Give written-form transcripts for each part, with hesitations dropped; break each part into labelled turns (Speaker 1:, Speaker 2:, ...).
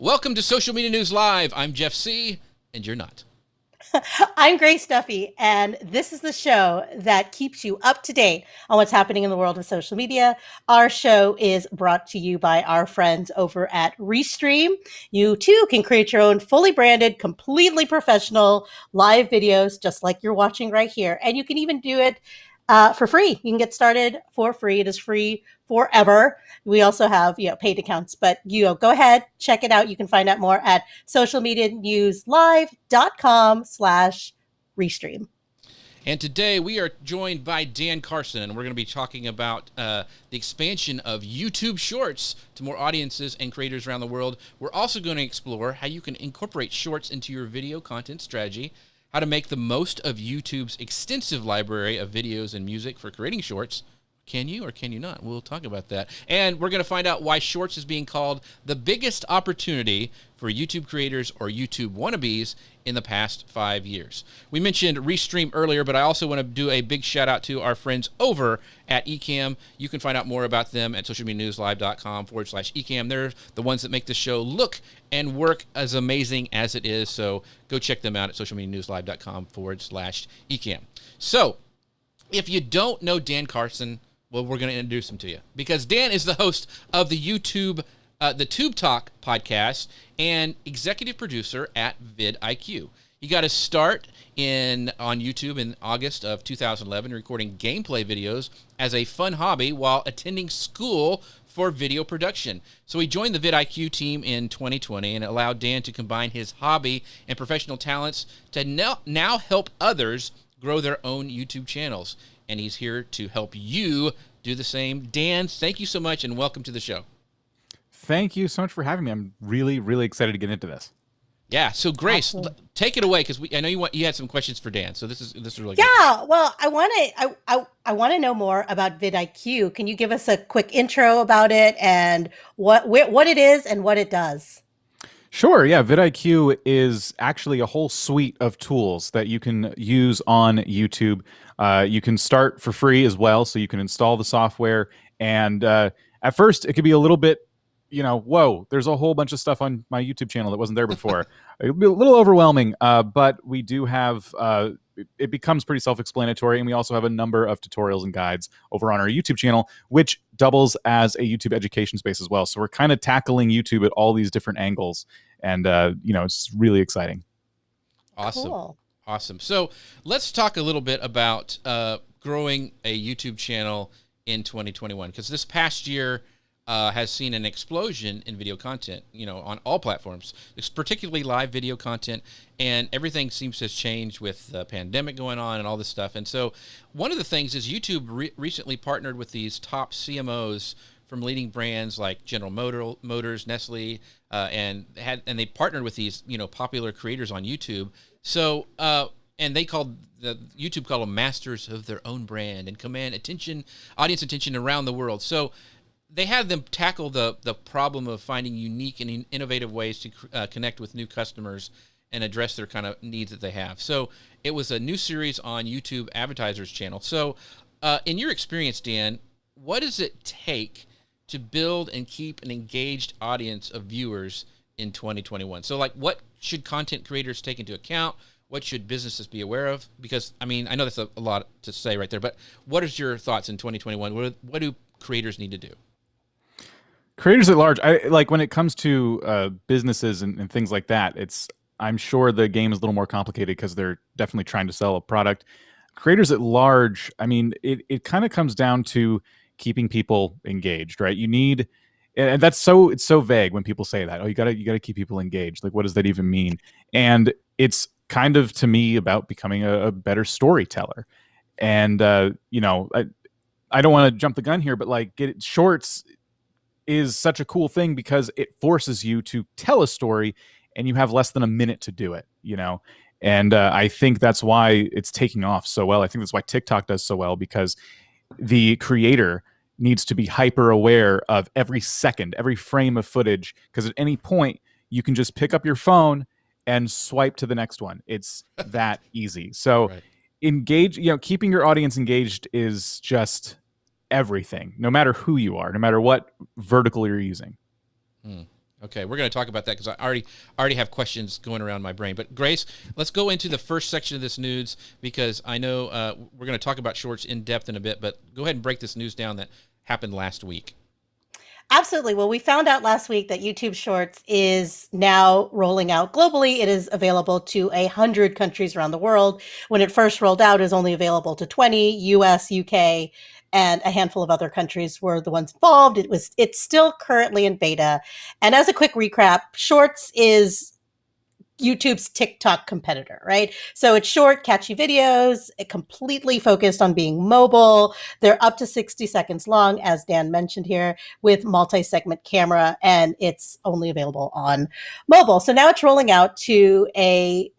Speaker 1: Welcome to Social Media News Live. I'm Jeff C., and you're not.
Speaker 2: I'm Grace Duffy, and this is the show that keeps you up to date on what's happening in the world of social media. Our show is brought to you by our friends over at Restream. You too can create your own fully branded, completely professional live videos, just like you're watching right here. And you can even do it for free. You can get started for free. It is free forever. We also have paid accounts, but go ahead, check it out. You can find out more at socialmedianewslive.com/restream.
Speaker 1: And today we are joined by Dan Carson, and we're going to be talking about the expansion of YouTube Shorts to more audiences and creators around the world. We're also going to explore how you can incorporate Shorts into your video content strategy, how to make the most of YouTube's extensive library of videos and music for creating Shorts. Can you or can you not? We'll talk about that. And we're going to find out why Shorts is being called the biggest opportunity for YouTube creators or YouTube wannabes in the past 5 years. We mentioned Restream earlier, but I also want to do a big shout out to our friends over at Ecamm. You can find out more about them at socialmedianewslive.com/Ecamm. They're the ones that make the show look and work as amazing as it is. So go check them out at socialmedianewslive.com/Ecamm. So if you don't know Dan Carson, well, we're going to introduce him to you because Dan is the host of the the Tube Talk podcast and executive producer at vidIQ. He got his start on YouTube in August of 2011, recording gameplay videos as a fun hobby while attending school for video production. So he joined the vidIQ team in 2020 and it allowed Dan to combine his hobby and professional talents to now help others grow their own YouTube channels. And he's here to help you do the same. Dan, thank you so much and welcome to the show.
Speaker 3: Thank you so much for having me. I'm really, really excited to get into this.
Speaker 1: Yeah, so Grace, take it away because I know you had some questions for Dan. So this is really good.
Speaker 2: Yeah, well, I want to know more about vidIQ. Can you give us a quick intro about it and what it is and what it does?
Speaker 3: Sure, yeah. vidIQ is actually a whole suite of tools that you can use on YouTube. You can start for free as well, so you can install the software. And at first, it could be a little bit, whoa, there's a whole bunch of stuff on my YouTube channel that wasn't there before. It'll be a little overwhelming, but we do have, it becomes pretty self-explanatory, and we also have a number of tutorials and guides over on our YouTube channel, which doubles as a YouTube education space as well. So we're kind of tackling YouTube at all these different angles, and it's really exciting.
Speaker 1: Awesome.
Speaker 2: Cool.
Speaker 1: Awesome. So let's talk a little bit about growing a YouTube channel in 2021, because this past year has seen an explosion in video content, on all platforms. It's particularly live video content, and everything seems to have changed with the pandemic going on and all this stuff. And so one of the things is YouTube recently partnered with these top CMOs from leading brands like General Motors, Nestle, and they partnered with these, popular creators on YouTube. So, and YouTube called them masters of their own brand and command audience attention around the world. So they had them tackle the problem of finding unique and innovative ways to connect with new customers and address their kind of needs that they have. So it was a new series on YouTube Advertisers channel. So in your experience, Dan, what does it take to build and keep an engaged audience of viewers in 2021? So what should content creators take into account? What should businesses be aware of? Because, I know that's a lot to say right there, but what is your thoughts in 2021? What do creators need to do?
Speaker 3: Creators at large, when it comes to businesses and things like that, I'm sure the game is a little more complicated because they're definitely trying to sell a product. Creators at large, it kind of comes down to keeping people engaged, right? You need, and it's so vague when people say that. Oh, you gotta keep people engaged. Like, what does that even mean? And it's kind of, to me, about becoming a better storyteller. And I don't want to jump the gun here, but Shorts is such a cool thing because it forces you to tell a story, and you have less than a minute to do it. And I think that's why it's taking off so well. I think that's why TikTok does so well, because the creator needs to be hyper aware of every second, every frame of footage, because at any point you can just pick up your phone and swipe to the next one. It's that easy. So right. Keeping your audience engaged is just everything, no matter who you are, no matter what vertical you're using.
Speaker 1: Okay, we're going to talk about that because I already have questions going around my brain. But Grace, let's go into the first section of this news because I know we're going to talk about shorts in depth in a bit. But go ahead and break this news down that happened last week.
Speaker 2: Absolutely. Well, we found out last week that YouTube Shorts is now rolling out globally. It is available to 100 countries around the world. When it first rolled out, it was only available to 20, US, UK, and a handful of other countries were the ones involved. It's still currently in beta. And as a quick recap, Shorts is YouTube's TikTok competitor, right? So it's short, catchy videos, completely focused on being mobile. They're up to 60 seconds long, as Dan mentioned here, with multi-segment camera, and it's only available on mobile. So now it's rolling out to a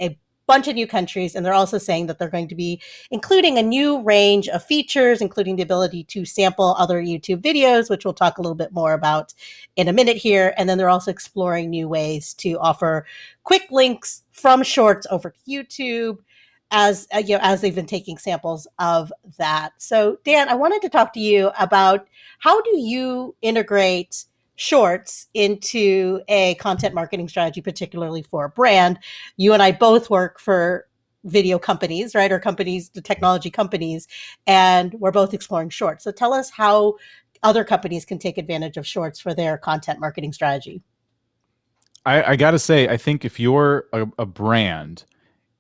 Speaker 2: bunch of new countries, and they're also saying that they're going to be including a new range of features, including the ability to sample other YouTube videos, which we'll talk a little bit more about in a minute here. And then they're also exploring new ways to offer quick links from Shorts over to YouTube, as as they've been taking samples of that. So Dan, I wanted to talk to you about how do you integrate Shorts into a content marketing strategy, particularly for a brand. You and I both work for video companies, right? Or companies, the technology companies, and we're both exploring Shorts. So tell us how other companies can take advantage of Shorts for their content marketing strategy.
Speaker 3: I got to say, I think if you're a brand,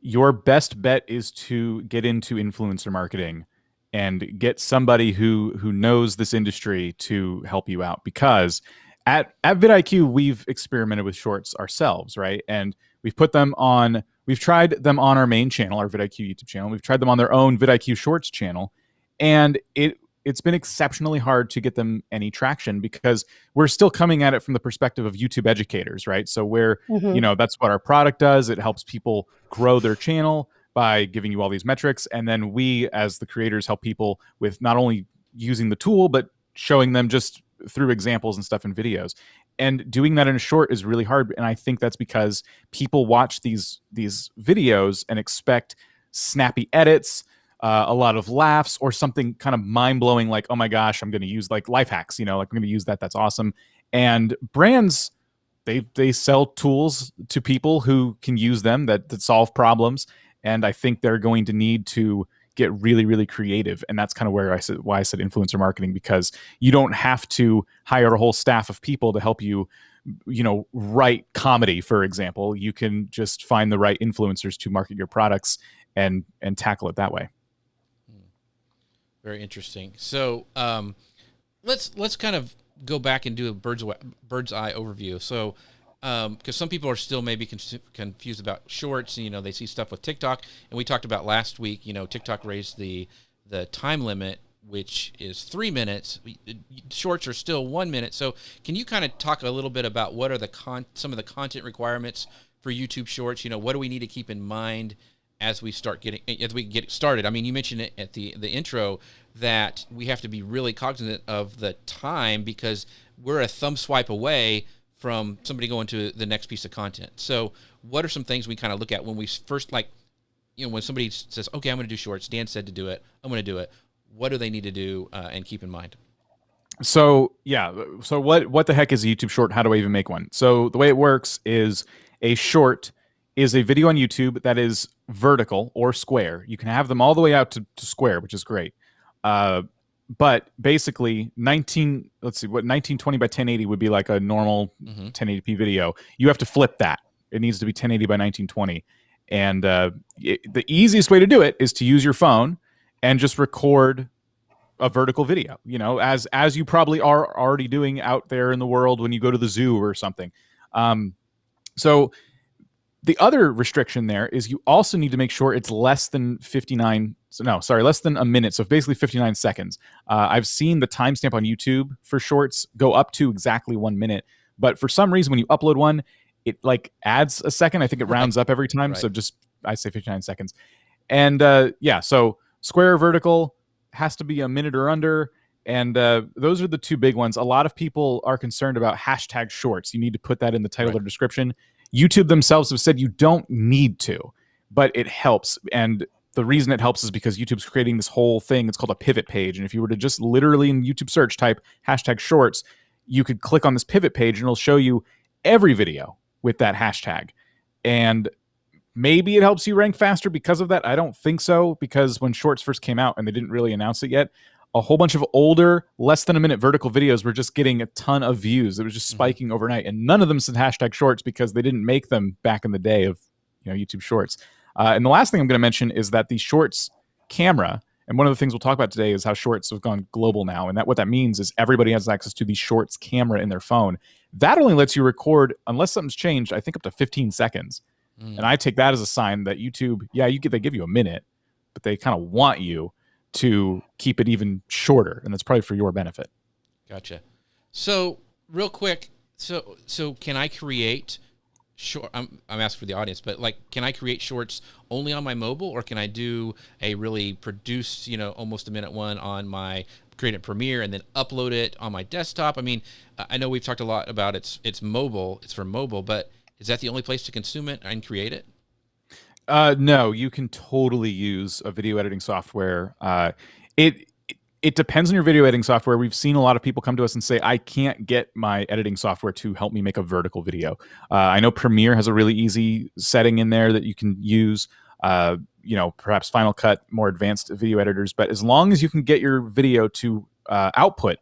Speaker 3: your best bet is to get into influencer marketing and get somebody who knows this industry to help you out, because at vidIQ we've experimented with shorts ourselves, right? And we've tried them on our main channel, our vidIQ YouTube channel. We've tried them on their own vidIQ Shorts channel, and it's been exceptionally hard to get them any traction because we're still coming at it from the perspective of YouTube educators, right? So that's what our product does. It helps people grow their channel by giving you all these metrics. And then we, as the creators, help people with not only using the tool, but showing them just through examples and stuff in videos. And doing that in a short is really hard. And I think that's because people watch these videos and expect snappy edits, a lot of laughs, or something kind of mind-blowing like, oh my gosh, I'm going to use like life hacks, like I'm going to use that. That's awesome. And brands, they sell tools to people who can use them that solve problems. And I think they're going to need to get really, really creative. And that's kind of why I said influencer marketing, because you don't have to hire a whole staff of people to help you, write comedy, for example. You can just find the right influencers to market your products and tackle it that way.
Speaker 1: Very interesting. So let's kind of go back and do a bird's eye overview. So because some people are still maybe confused about shorts, and, they see stuff with TikTok. And we talked about last week, TikTok raised the time limit, which is 3 minutes. Shorts are still 1 minute. So can you kind of talk a little bit about what are some of the content requirements for YouTube Shorts? What do we need to keep in mind as we get started? I mean, you mentioned it at the intro that we have to be really cognizant of the time because we're a thumb swipe away from somebody going to the next piece of content. So what are some things we kind of look at when we first, when somebody says, okay, I'm going to do shorts, Dan said to do it, I'm going to do it. What do they need to do and keep in mind?
Speaker 3: So what the heck is a YouTube short? How do I even make one? So the way it works is a short is a video on YouTube that is vertical or square. You can have them all the way out to square, which is great. But basically 1920 by 1080 would be like a normal 1080p video. You have to flip that. It needs to be 1080 by 1920. And the easiest way to do it is to use your phone and just record a vertical video, as you probably are already doing out there in the world when you go to the zoo or something. So the other restriction there is you also need to make sure it's less than less than a minute. So basically 59 seconds. I've seen the timestamp on YouTube for shorts go up to exactly 1 minute. But for some reason, when you upload one, it adds a second. I think it rounds up every time. Right. So I say 59 seconds. And so square or vertical has to be a minute or under. And those are the two big ones. A lot of people are concerned about hashtag shorts. You need to put that in the title or description. YouTube themselves have said you don't need to, but it helps. And the reason it helps is because YouTube's creating this whole thing. It's called a pivot page. And if you were to just literally in YouTube search type hashtag shorts, you could click on this pivot page and it'll show you every video with that hashtag. And maybe it helps you rank faster because of that. I don't think so, because when Shorts first came out and they didn't really announce it yet, a whole bunch of older, less than a minute vertical videos were just getting a ton of views. It was just spiking overnight, and none of them said hashtag Shorts because they didn't make them back in the day of YouTube Shorts. And the last thing I'm going to mention is that the Shorts camera, and one of the things we'll talk about today is how Shorts have gone global now, and what that means is everybody has access to the Shorts camera in their phone. That only lets you record, unless something's changed, I think up to 15 seconds. And I take that as a sign that YouTube, they give you a minute, but they kind of want you to keep it even shorter, and that's probably for your benefit.
Speaker 1: Gotcha. So real quick, so can I create short? I'm asking for the audience, but can I create Shorts only on my mobile, or can I do a really produced, almost a minute one on my create a Premiere and then upload it on my desktop? I mean, I know we've talked a lot about it's mobile, it's for mobile, but is that the only place to consume it and create it?
Speaker 3: No, you can totally use a video editing software. It depends on your video editing software. We've seen a lot of people come to us and say, I can't get my editing software to help me make a vertical video. I know Premiere has a really easy setting in there that you can use. Perhaps Final Cut, more advanced video editors. But as long as you can get your video to output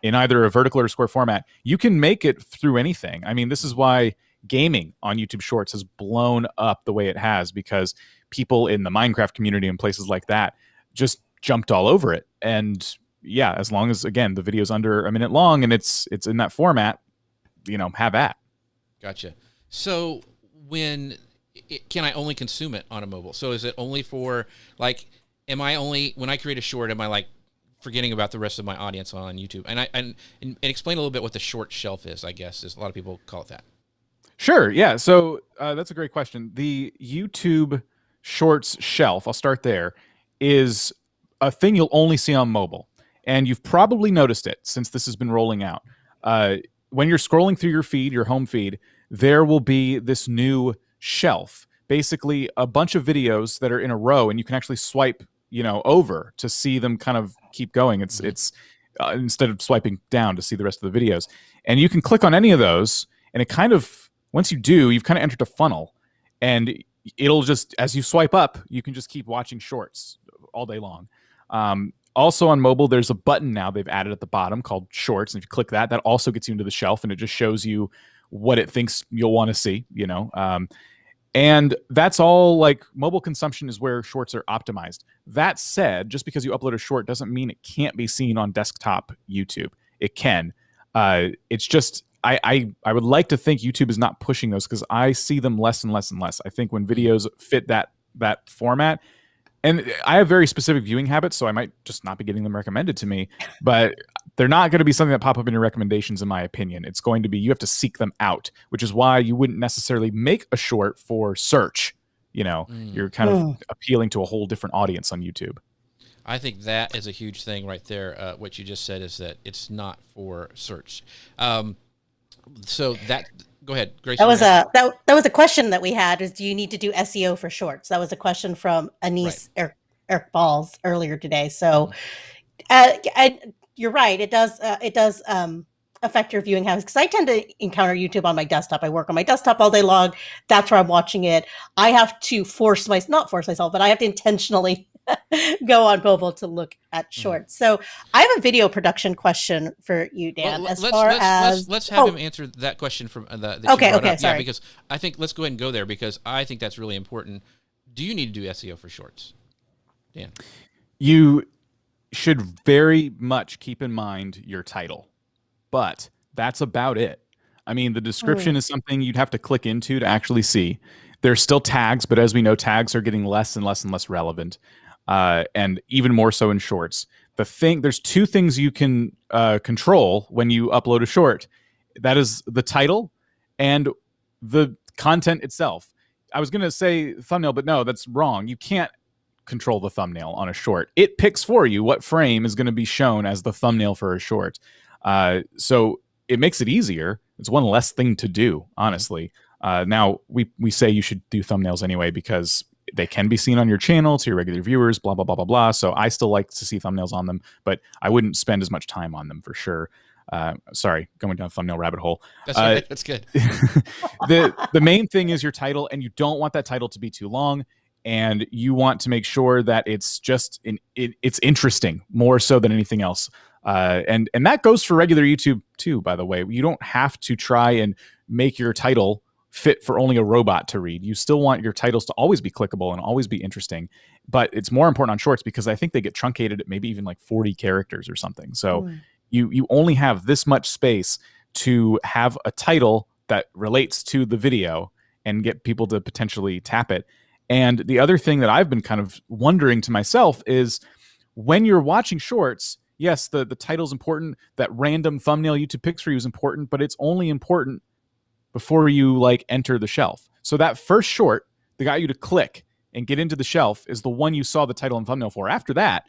Speaker 3: in either a vertical or square format, you can make it through anything. I mean, this is why gaming on YouTube Shorts has blown up the way it has, because people in the Minecraft community and places like that just jumped all over it. And yeah, as long as, again, the video's under a minute long and it's in that format, have at.
Speaker 1: Gotcha. So can I only consume it on a mobile? So is it only for when I create a short, am I forgetting about the rest of my audience on YouTube? And explain a little bit what the short shelf is, I guess, is a lot of people call it that.
Speaker 3: Sure. Yeah. So that's a great question. The YouTube Shorts shelf, I'll start there, is a thing you'll only see on mobile. And you've probably noticed it since this has been rolling out. When you're scrolling through your feed, your home feed, there will be this new shelf, basically a bunch of videos that are in a row, and you can actually swipe, over to see them kind of keep going. It's instead of swiping down to see the rest of the videos. And you can click on any of those, and it kind of, once you do, you've kind of entered a funnel, and it'll just, as you swipe up, you can just keep watching Shorts all day long. Also on mobile, there's a button now they've added at the bottom called Shorts. And if you click that, that also gets you into the shelf, and it just shows you what it thinks you'll want to see, and that's all. Mobile consumption is where Shorts are optimized. That said, just because you upload a short doesn't mean it can't be seen on desktop YouTube. It can. It's just, I would like to think YouTube is not pushing those, because I see them less and less and less. I think when videos fit that format, and I have very specific viewing habits, so I might just not be getting them recommended to me, but they're not going to be something that pop up in your recommendations, in my opinion. It's going to be, you have to seek them out, which is why you wouldn't necessarily make a short for search. You're kind of appealing to a whole different audience on YouTube.
Speaker 1: I think that is a huge thing right there. What you just said is that it's not for search. So go ahead, Grace.
Speaker 2: That was a question that we had, is do you need to do SEO for Shorts? That was a question from Anise Eric Balls earlier today. So you're right. It does affect your viewing habits, because I tend to encounter YouTube on my desktop. I work on my desktop all day long. That's where I'm watching it. I have to not force myself, but I have to intentionally go on mobile to look at Shorts. So I have a video production question for you, Dan.
Speaker 1: Well, let's have him answer that question from that
Speaker 2: okay.
Speaker 1: Sorry.
Speaker 2: Yeah,
Speaker 1: because I think let's go ahead and go there, because I think that's really important. Do you need to do SEO for Shorts, Dan?
Speaker 3: You should very much keep in mind your title, but that's about it. I mean, the description is something you'd have to click into to actually see. There's still tags, but as we know, tags are getting less and less and less relevant. And even more so in Shorts. There's two things you can control when you upload a short. That is the title and the content itself. I was going to say thumbnail, but no, that's wrong. You can't control the thumbnail on a short. It picks for you what frame is going to be shown as the thumbnail for a short. So it makes it easier. It's one less thing to do, honestly. Now, we say you should do thumbnails anyway, because they can be seen on your channel to your regular viewers, blah, blah, blah, blah, blah. So I still like to see thumbnails on them, but I wouldn't spend as much time on them for sure. Sorry, going down thumbnail rabbit hole.
Speaker 1: That's right. That's good.
Speaker 3: The main thing is your title, and you don't want that title to be too long, and you want to make sure that it's just it's interesting more so than anything else. And that goes for regular YouTube too, by the way. You don't have to try and make your title fit for only a robot to read. You still want your titles to always be clickable and always be interesting, but it's more important on shorts because I think they get truncated at maybe even like 40 characters or something. So you only have this much space to have a title that relates to the video and get people to potentially tap it. And the other thing that I've been kind of wondering to myself is when you're watching shorts, yes, the title's important, that random thumbnail YouTube picks for you is important, but it's only important before you like enter the shelf. So that first short that got you to click and get into the shelf is the one you saw the title and thumbnail for. After that,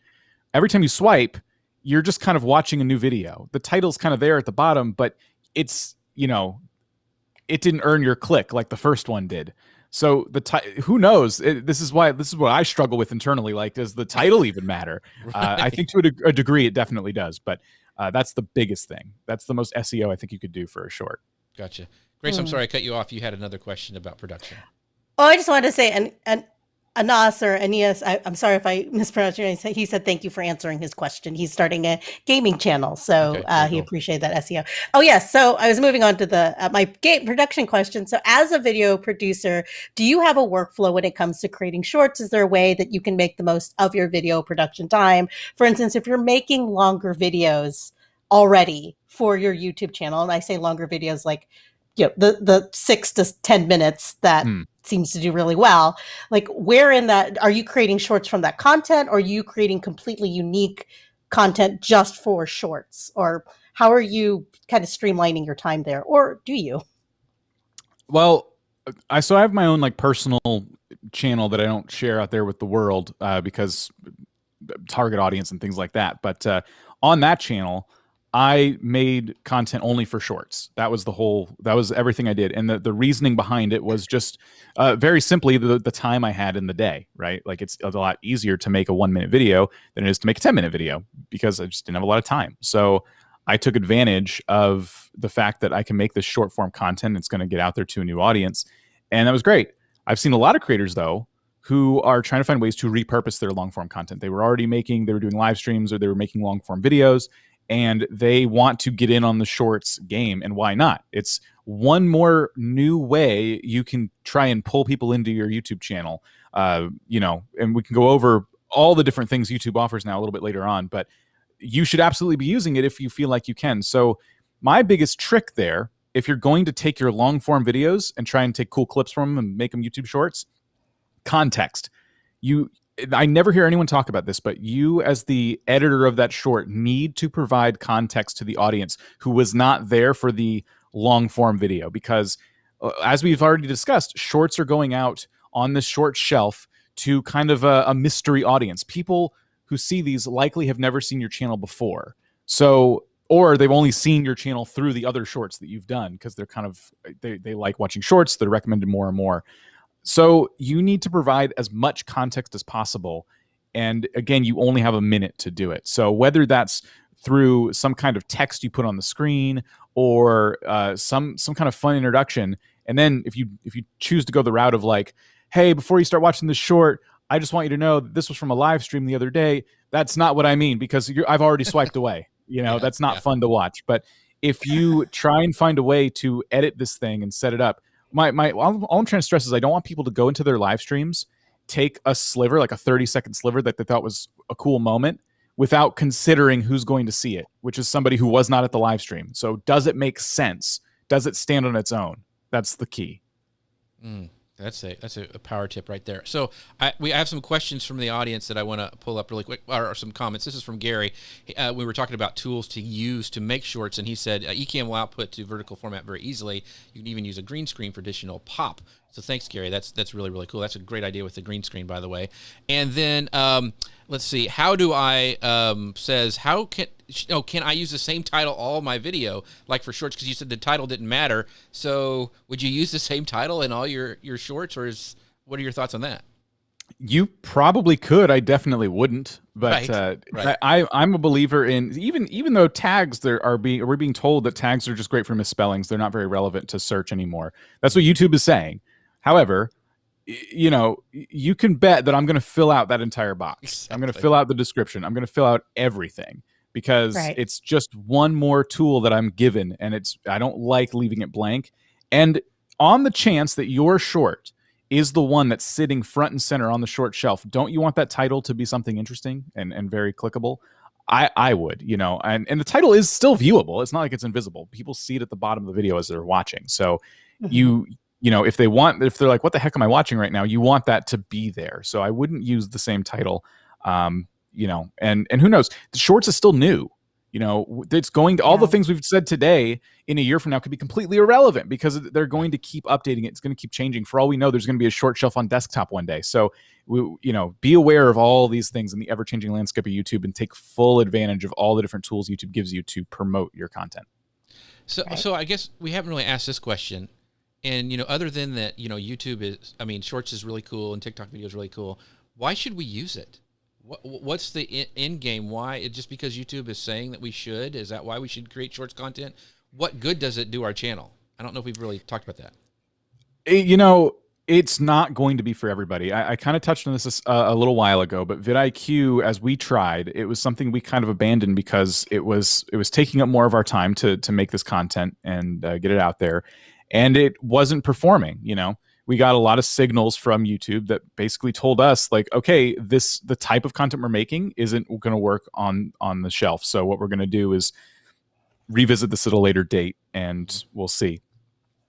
Speaker 3: every time you swipe, you're just kind of watching a new video. The title's kind of there at the bottom, but it's, it didn't earn your click like the first one did. So who knows? This is what I struggle with internally. Like, does the title even matter? Right. I think to a degree it definitely does, but that's the biggest thing. That's the most SEO I think you could do for a short.
Speaker 1: Gotcha. Grace, I'm sorry I cut you off. You had another question about production.
Speaker 2: Oh, I just wanted to say, and Anas or Aeneas, I'm sorry if I mispronounced your name. He said thank you for answering his question. He's starting a gaming channel, so he appreciated that SEO. Oh yes, so I was moving on to the my game production question. So as a video producer, do you have a workflow when it comes to creating shorts? Is there a way that you can make the most of your video production time? For instance, if you're making longer videos already for your YouTube channel, and I say longer videos like the 6 to 10 minutes that seems to do really well. Like, where in that are you creating shorts from that content, or are you creating completely unique content just for shorts? Or how are you kind of streamlining your time there? Or do you?
Speaker 3: Well, I have my own like personal channel that I don't share out there with the world because target audience and things like that. But on that channel, I made content only for shorts. That was everything I did. And the reasoning behind it was just very simply the time I had in the day, right? Like, it's a lot easier to make a 1-minute video than it is to make a 10-minute video because I just didn't have a lot of time. So I took advantage of the fact that I can make this short form content. It's going to get out there to a new audience. And that was great. I've seen a lot of creators though, who are trying to find ways to repurpose their long form content. They were doing live streams, or they were making long form videos, and they want to get in on the shorts game. And why not? It's one more new way you can try and pull people into your YouTube channel. And we can go over all the different things YouTube offers now a little bit later on, but you should absolutely be using it if you feel like you can. So my biggest trick there, if you're going to take your long form videos and try and take cool clips from them and make them YouTube shorts, context. I never hear anyone talk about this, but you as the editor of that short need to provide context to the audience who was not there for the long form video, because as we've already discussed, shorts are going out on this short shelf to kind of a mystery audience. People who see these likely have never seen your channel before. So, or they've only seen your channel through the other shorts that you've done because they're kind of, they like watching shorts. They're recommended more and more. So you need to provide as much context as possible. And again, you only have a minute to do it. So whether that's through some kind of text you put on the screen or some kind of fun introduction. And then if you choose to go the route of like, hey, before you start watching this short, I just want you to know that this was from a live stream the other day. That's not what I mean, because I've already swiped away. That's not fun to watch. But if you try and find a way to edit this thing and set it up, all I'm trying to stress is I don't want people to go into their live streams, take a sliver, like a 30-second sliver that they thought was a cool moment, without considering who's going to see it, which is somebody who was not at the live stream. So does it make sense? Does it stand on its own? That's the key.
Speaker 1: That's a power tip right there. So we have some questions from the audience that I want to pull up really quick, or some comments. This is from Gary. We were talking about tools to use to make shorts, and he said Ecamm will output to vertical format very easily. You can even use a green screen for additional pop. So thanks, Gary. That's really, really cool. That's a great idea with the green screen, by the way. And then let's see. How do I can I use the same title all my video, like for shorts? Because you said the title didn't matter. So would you use the same title in all your shorts, or what are your thoughts on that?
Speaker 3: You probably could. I definitely wouldn't. But
Speaker 1: Right. Right.
Speaker 3: I'm a believer in even though tags we're being told that tags are just great for misspellings. They're not very relevant to search anymore. That's what YouTube is saying. However, you can bet that I'm going to fill out that entire box. I'm going to
Speaker 1: Exactly.
Speaker 3: fill out the description. I'm going to fill out everything because
Speaker 2: Right.
Speaker 3: it's just one more tool that I'm given, and I don't like leaving it blank. And on the chance that your short is the one that's sitting front and center on the short shelf, don't you want that title to be something interesting and very clickable? I would, and the title is still viewable. It's not like it's invisible. People see it at the bottom of the video as they're watching. So
Speaker 2: Mhm.
Speaker 3: if they're like, what the heck am I watching right now? You want that to be there. So I wouldn't use the same title. And who knows? The shorts is still new. It's going to all the
Speaker 2: Yeah.
Speaker 3: things we've said today in a year from now could be completely irrelevant because they're going to keep updating it. It's going to keep changing. For all we know, there's going to be a short shelf on desktop one day. So be aware of all these things in the ever-changing landscape of YouTube and take full advantage of all the different tools YouTube gives you to promote your content.
Speaker 1: So,
Speaker 2: Right.
Speaker 1: so I guess we haven't really asked this question. And, other than that, YouTube Shorts is really cool and TikTok video is really cool. Why should we use it? What's the end game? Why? Just because YouTube is saying that we should? Is that why we should create Shorts content? What good does it do our channel? I don't know if we've really talked about that.
Speaker 3: It's not going to be for everybody. I kind of touched on this a little while ago, but vidIQ, as we tried, it was something we kind of abandoned because it was taking up more of our time to make this content and get it out there, and it wasn't performing. We got a lot of signals from YouTube that basically told us like, okay, the type of content we're making isn't going to work on the shelf. So what we're going to do is revisit this at a later date, and we'll see.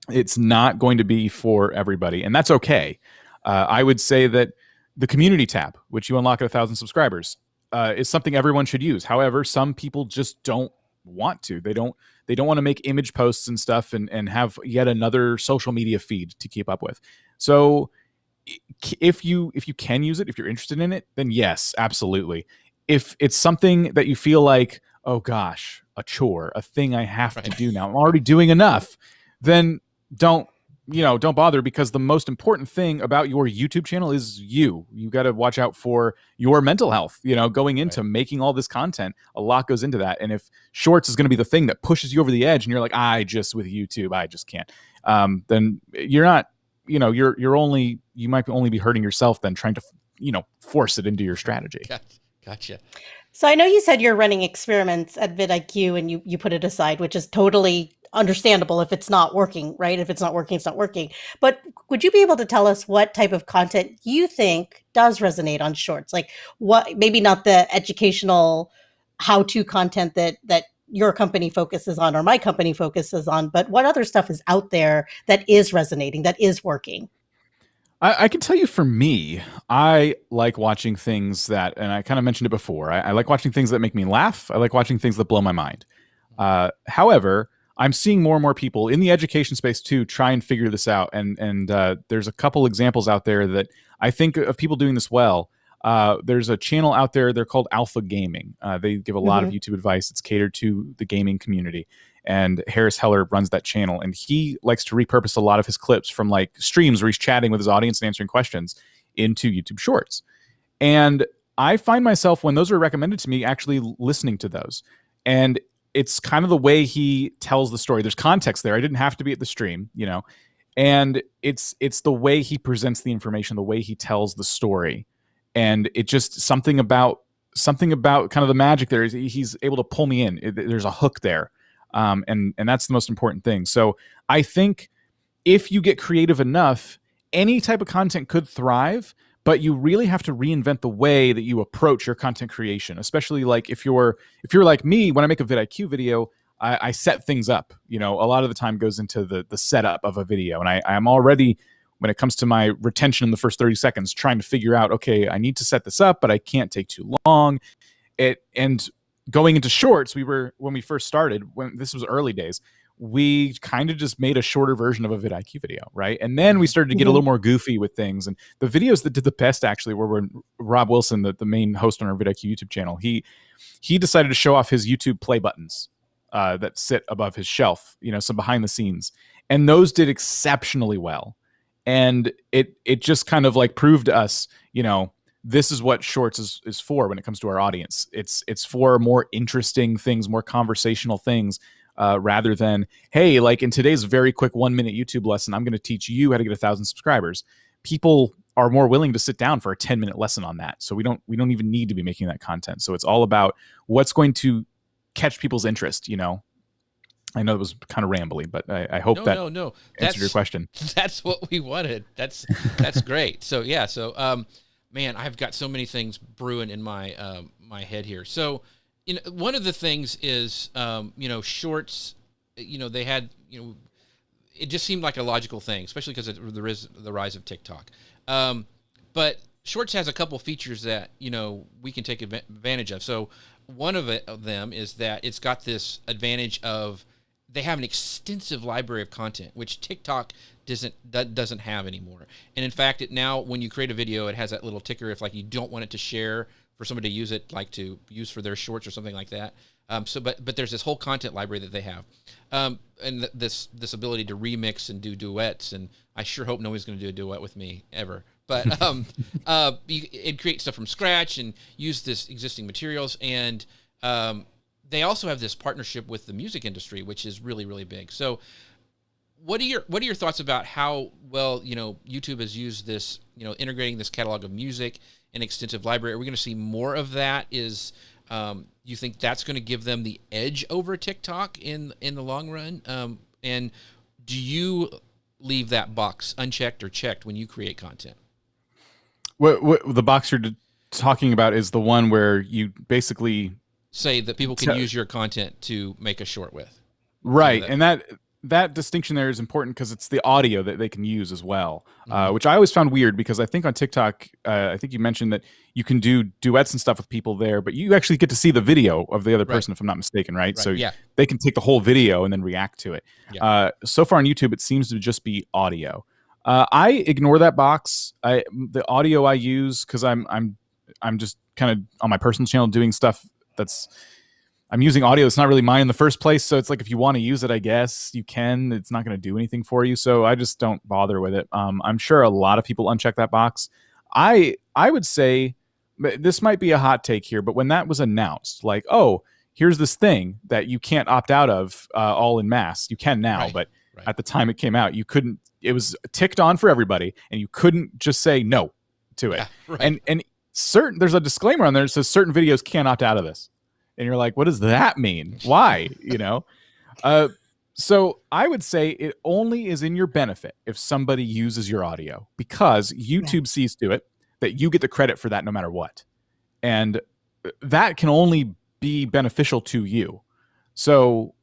Speaker 3: It's not going to be for everybody, and that's okay. I would say that the community tab, which you unlock at 1,000 subscribers, is something everyone should use. However, some people just don't want to. They don't want to make image posts and stuff and have yet another social media feed to keep up with. So if you can use it, if you're interested in it, then yes, absolutely. If it's something that you feel like, oh gosh, a chore, a thing I have to do now, I'm already doing enough, then don't bother, because the most important thing about your YouTube channel is you got to watch out for your mental health. Going into making all this content, a lot goes into that. And if shorts is going to be the thing that pushes you over the edge and you're like, with YouTube, I just can't, then you're not, you might only be hurting yourself then trying to, force it into your strategy.
Speaker 1: Gotcha.
Speaker 2: So I know you said you're running experiments at vidIQ and you put it aside, which is totally understandable if it's not working, right? If it's not working, it's not working. But would you be able to tell us what type of content you think does resonate on shorts? Like what, maybe not the educational how-to content that your company focuses on or my company focuses on, but what other stuff is out there that is resonating, that is working?
Speaker 3: I can tell you, for me, I like watching things that, and I kind of mentioned it before, I like watching things that make me laugh. I like watching things that blow my mind. However, I'm seeing more and more people in the education space too try and figure this out. And there's a couple examples out there that I think of people doing this well. There's a channel out there. They're called Alpha Gaming. They give a lot of YouTube advice. It's catered to the gaming community. And Harris Heller runs that channel, and he likes to repurpose a lot of his clips from like streams where he's chatting with his audience and answering questions into YouTube Shorts. And I find myself, when those are recommended to me, actually listening to those. And it's kind of the way he tells the story. There's context there. I didn't have to be at the stream, and it's the way he presents the information, the way he tells the story. And it just something about kind of the magic there is he's able to pull me in. There's a hook there. And that's the most important thing. So I think if you get creative enough, any type of content could thrive, but you really have to reinvent the way that you approach your content creation. Especially like if you're like me, when I make a vidIQ video, I set things up. A lot of the time goes into the setup of a video, and I'm already, when it comes to my retention in the first 30 seconds, trying to figure out, okay, I need to set this up, but I can't take too long. And going into shorts, when we first started, when this was early days, we kind of just made a shorter version of a vidIQ video, right? And then we started to get a little more goofy with things. And the videos that did the best actually were when Rob Wilson, the main host on our vidIQ YouTube channel, he decided to show off his YouTube play buttons that sit above his shelf, some behind the scenes. And those did exceptionally well. and it just kind of like proved to us, this is what Shorts is for when it comes to our audience. It's for more interesting things, more conversational things, rather than, hey, like in today's very quick 1-minute YouTube lesson, I'm going to teach you how to get 1,000 subscribers. People are more willing to sit down for a 10-minute lesson on that. So we don't even need to be making that content. So it's all about what's going to catch people's interest. I know it was kind of rambly, but I hope
Speaker 1: no.
Speaker 3: Answered your question.
Speaker 1: That's what we wanted. That's great. So yeah, man, I've got so many things brewing in my my head here. So, one of the things is, Shorts, they had, it just seemed like a logical thing, especially because of the rise of TikTok. But Shorts has a couple features that, we can take advantage of. So one of them is that it's got this advantage of they have an extensive library of content, which TikTok doesn't have anymore. And in fact, now when you create a video, it has that little ticker if like you don't want it to share for somebody to use it, like to use for their shorts or something like that. But there's this whole content library that they have, and this ability to remix and do duets. And I sure hope nobody's going to do a duet with me ever. But it creates stuff from scratch and use this existing materials. And they also have this partnership with the music industry, which is really, really big. So what are your thoughts about how well, YouTube has used this, integrating this catalog of music and extensive library? Are we going to see more of that? You think that's going to give them the edge over TikTok in the long run? And do you leave that box unchecked or checked when you create content?
Speaker 3: What the box you're talking about is the one where you basically
Speaker 1: say that people can use your content to make a short with.
Speaker 3: Right. And that distinction there is important because it's the audio that they can use as well, which I always found weird because I think on TikTok, I think you mentioned that you can do duets and stuff with people there, but you actually get to see the video of the other person, if I'm not mistaken, right? So they can take the whole video and then react to it. Yeah. So far on YouTube, it seems to just be audio. I ignore that box. The audio I use because I'm just kind of on my personal channel doing stuff I'm using audio that's not really mine in the first place. So it's like, if you want to use it, I guess you can. It's not going to do anything for you. So I just don't bother with it. I'm sure a lot of people uncheck that box. I would say, this might be a hot take here, but when that was announced, like, oh, here's this thing that you can't opt out of all in mass. You can now, but at the time it came out, you couldn't. It was ticked on for everybody, and you couldn't just say no to it. Yeah, and there's a disclaimer on there that says certain videos can't opt out of this. And you're like, what does that mean? Why? So I would say it only is in your benefit if somebody uses your audio, because YouTube sees to it that you get the credit for that no matter what. And that can only be beneficial to you. So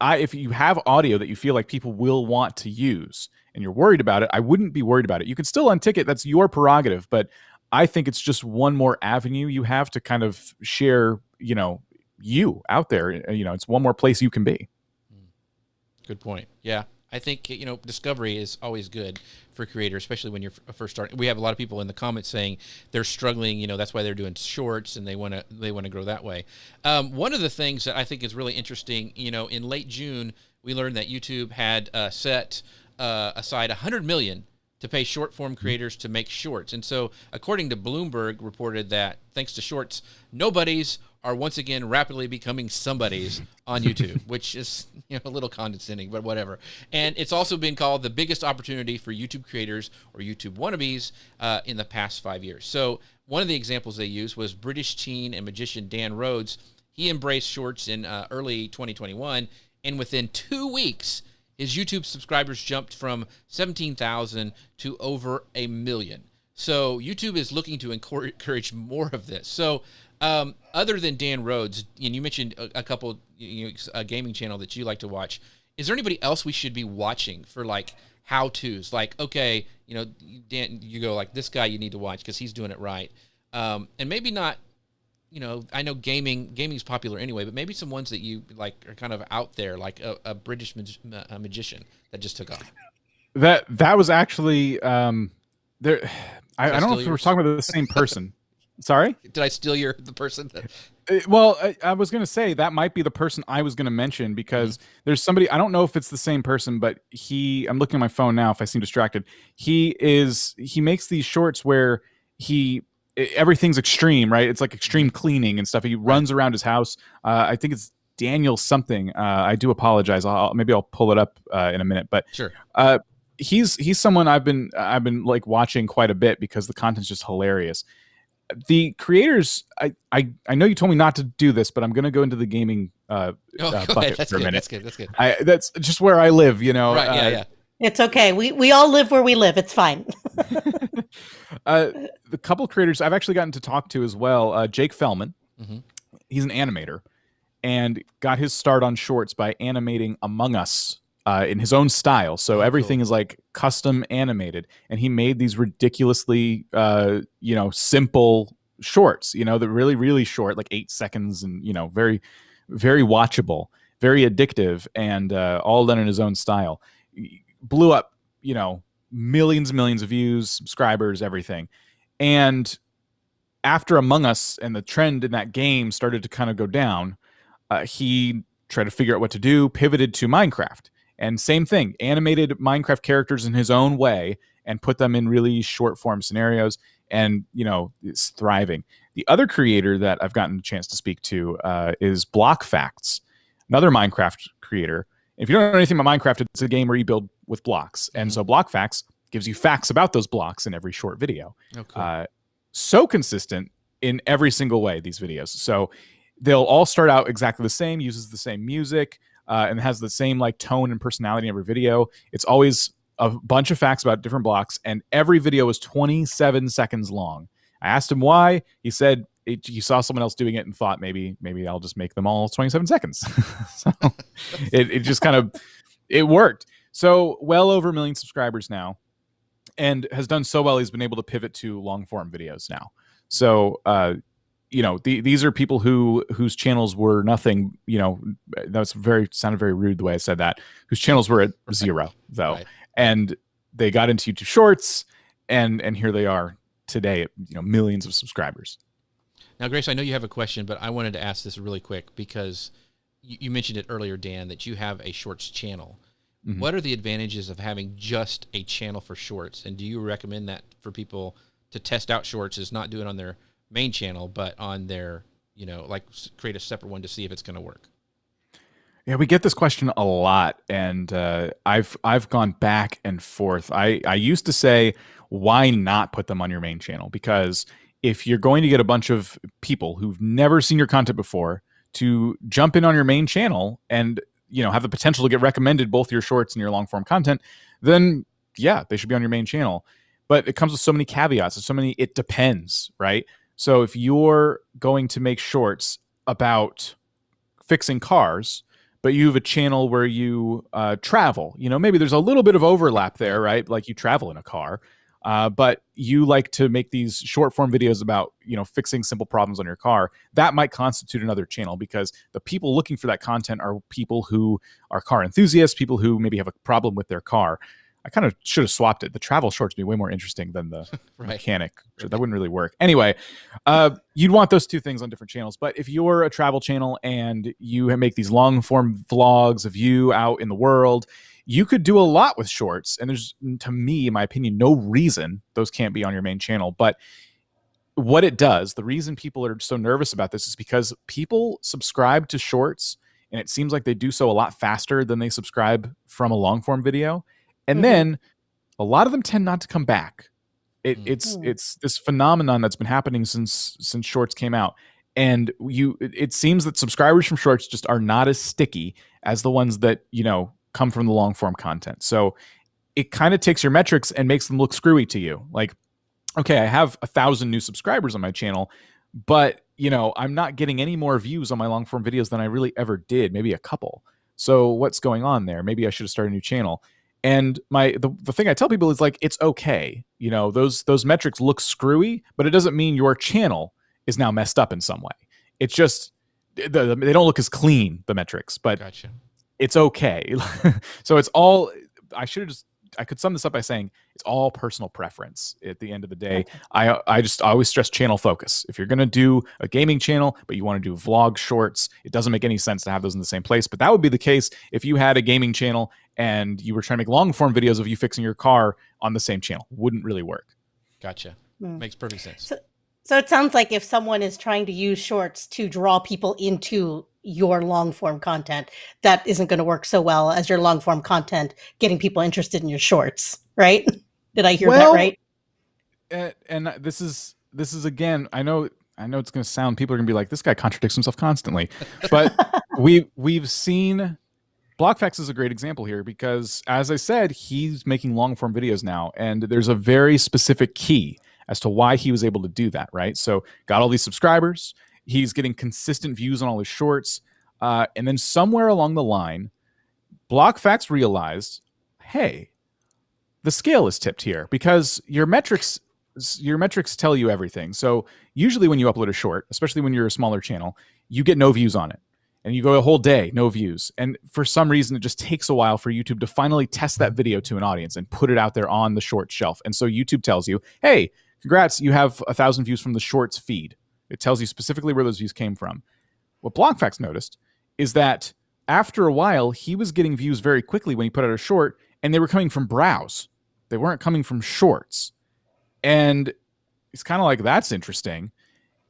Speaker 3: if you have audio that you feel like people will want to use and you're worried about it, I wouldn't be worried about it. You can still untick it. That's your prerogative. But I think it's just one more avenue you have to kind of share, you out there. It's one more place you can be.
Speaker 1: Good point. Yeah. I think, discovery is always good for creators, especially when you're first starting. We have a lot of people in the comments saying they're struggling, that's why they're doing shorts and they want to grow that way. One of the things that I think is really interesting, in late June, we learned that YouTube had set aside $100 million to pay short form creators to make shorts. And so according to Bloomberg reported that thanks to shorts, nobodies are once again rapidly becoming somebodies on YouTube, which is a little condescending, but whatever. And it's also been called the biggest opportunity for YouTube creators or YouTube wannabes in the past 5 years. So one of the examples they used was British teen and magician Dan Rhodes. He embraced shorts in early 2021, and within 2 weeks, his YouTube subscribers jumped from 17,000 to over 1 million. So YouTube is looking to encourage more of this. So other than Dan Rhodes, and you mentioned a couple, a gaming channel that you like to watch, is there anybody else we should be watching for like how-tos? Like, okay, Dan, you go like, this guy you need to watch because he's doing it right. And maybe not, I know gaming's popular anyway, but maybe some ones that you like are kind of out there, like a British magician that just took off.
Speaker 3: That was actually there. I don't know if we were talking about the same person. Sorry?
Speaker 1: Did I steal the person?
Speaker 3: Well, I was going to say that might be the person I was going to mention, because there's somebody, I don't know if it's the same person, but I'm looking at my phone now if I seem distracted. He makes these shorts where everything's extreme, right? It's like extreme cleaning and stuff. He runs around his house. I think it's Daniel something. I do apologize. Maybe I'll pull it up in a minute, but
Speaker 1: sure.
Speaker 3: He's someone I've been like watching quite a bit because the content's just hilarious. The creators, I know you told me not to do this, but I'm going to go into the gaming bucket for a minute. That's good. That's good. That's just where I live, you know.
Speaker 1: Right? Yeah.
Speaker 2: It's okay. We all live where we live. It's fine.
Speaker 3: The couple creators I've actually gotten to talk to as well. Jake Fellman, he's an animator, and got his start on shorts by animating Among Us in his own style. So everything is like custom animated, and he made these ridiculously, simple shorts, that really, really short, like 8 seconds, and, very, very watchable, very addictive, and all done in his own style. Blew up, millions and millions of views, subscribers, everything. And after Among Us and the trend in that game started to kind of go down, he tried to figure out what to do, pivoted to Minecraft. And same thing, animated Minecraft characters in his own way and put them in really short form scenarios, and, it's thriving. The other creator that I've gotten a chance to speak to is Block Facts, another Minecraft creator. If you don't know anything about Minecraft, it's a game where you build with blocks. And so Block Facts gives you facts about those blocks in every short video.
Speaker 1: Oh, cool.
Speaker 3: So consistent in every single way, these videos. So they'll all start out exactly the same, uses the same music, and has the same like tone and personality in every video. It's always a bunch of facts about different blocks, and every video is 27 seconds long. I asked him why. He said he saw someone else doing it and thought maybe I'll just make them all 27 seconds. So it just kind of, it worked. So well over 1 million subscribers now, and has done so well he's been able to pivot to long form videos now. So these are people whose channels were nothing. Sounded very rude the way I said that. Whose channels were at zero though, and they got into YouTube Shorts, and here they are today at millions of subscribers.
Speaker 1: Now, Grace, I know you have a question, but I wanted to ask this really quick because you mentioned it earlier, Dan, that you have a Shorts channel. Mm-hmm. What are the advantages of having just a channel for Shorts, and do you recommend that for people to test out Shorts, is not do it on their main channel, but on their, create a separate one to see if it's going to work?
Speaker 3: Yeah, we get this question a lot, and I've gone back and forth. I used to say, why not put them on your main channel? Because if you're going to get a bunch of people who've never seen your content before to jump in on your main channel and have the potential to get recommended both your shorts and your long form content, then yeah, they should be on your main channel. But it comes with so many caveats and so many it depends, right? So if you're going to make shorts about fixing cars, but you have a channel where you travel, maybe there's a little bit of overlap there, right? Like you travel in a car, but you like to make these short form videos about, fixing simple problems on your car. That might constitute another channel, because the people looking for that content are people who are car enthusiasts, people who maybe have a problem with their car. I kind of should have swapped it. The travel shorts would be way more interesting than the mechanic. So that wouldn't really work. Anyway, you'd want those two things on different channels. But if you're a travel channel and you make these long form vlogs of you out in the world, you could do a lot with shorts. And there's, to me, in my opinion, no reason those can't be on your main channel. But what it does, the reason people are so nervous about this is because people subscribe to shorts, and it seems like they do so a lot faster than they subscribe from a long form video. And then a lot of them tend not to come back. It's this phenomenon that's been happening since shorts came out. And it seems that subscribers from shorts just are not as sticky as the ones that, come from the long form content. So it kind of takes your metrics and makes them look screwy to you. Like, okay, I have 1,000 new subscribers on my channel, but I'm not getting any more views on my long form videos than I really ever did, maybe a couple. So what's going on there? Maybe I should have started a new channel. And the thing I tell people is, like, it's okay. Those metrics look screwy, but it doesn't mean your channel is now messed up in some way. It's just they don't look as clean, the metrics, but
Speaker 1: Gotcha.
Speaker 3: It's okay. So it's all, I should have just I could sum this up by saying it's all personal preference. At the end of the day,
Speaker 2: Okay.
Speaker 3: I always stress channel focus. If you're going to do a gaming channel, but you want to do vlog shorts, it doesn't make any sense to have those in the same place. But that would be the case if you had a gaming channel and you were trying to make long form videos of you fixing your car on the same channel. Wouldn't really work.
Speaker 1: Gotcha.
Speaker 2: Hmm.
Speaker 1: Makes perfect sense.
Speaker 2: So it sounds like if someone is trying to use shorts to draw people into your long form content, that isn't going to work so well as your long form content getting people interested in your shorts, right? Did I hear that right?
Speaker 3: And this is again, I know it's going to sound, people are going to be like, this guy contradicts himself constantly, but we've seen BlockFax is a great example here because, as I said, he's making long form videos now, and there's a very specific key as to why he was able to do that, right? So got all these subscribers, he's getting consistent views on all his shorts, and then somewhere along the line, BlockFax realized, hey, the scale is tipped here because your metrics tell you everything. So usually when you upload a short, especially when you're a smaller channel, you get no views on it. And you go a whole day, no views. And for some reason, it just takes a while for YouTube to finally test that video to an audience and put it out there on the short shelf. And so YouTube tells you, hey, congrats, you have 1,000 views from the shorts feed. It tells you specifically where those views came from. What BlockFax noticed is that after a while, he was getting views very quickly when he put out a short, and they were coming from browse. They weren't coming from shorts. And it's kind of like, that's interesting.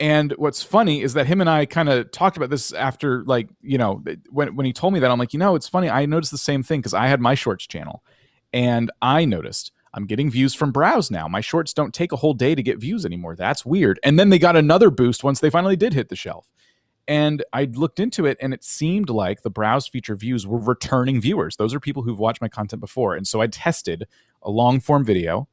Speaker 3: And what's funny is that him and I kind of talked about this after, like, you know, when he told me that, I'm like, you know, it's funny. I noticed the same thing because I had my shorts channel and I noticed I'm getting views from browse now. My shorts don't take a whole day to get views anymore. That's weird. And then they got another boost once they finally did hit the shelf. And I looked into it and it seemed like the browse feature views were returning viewers. Those are people who've watched my content before. And so I tested a long form video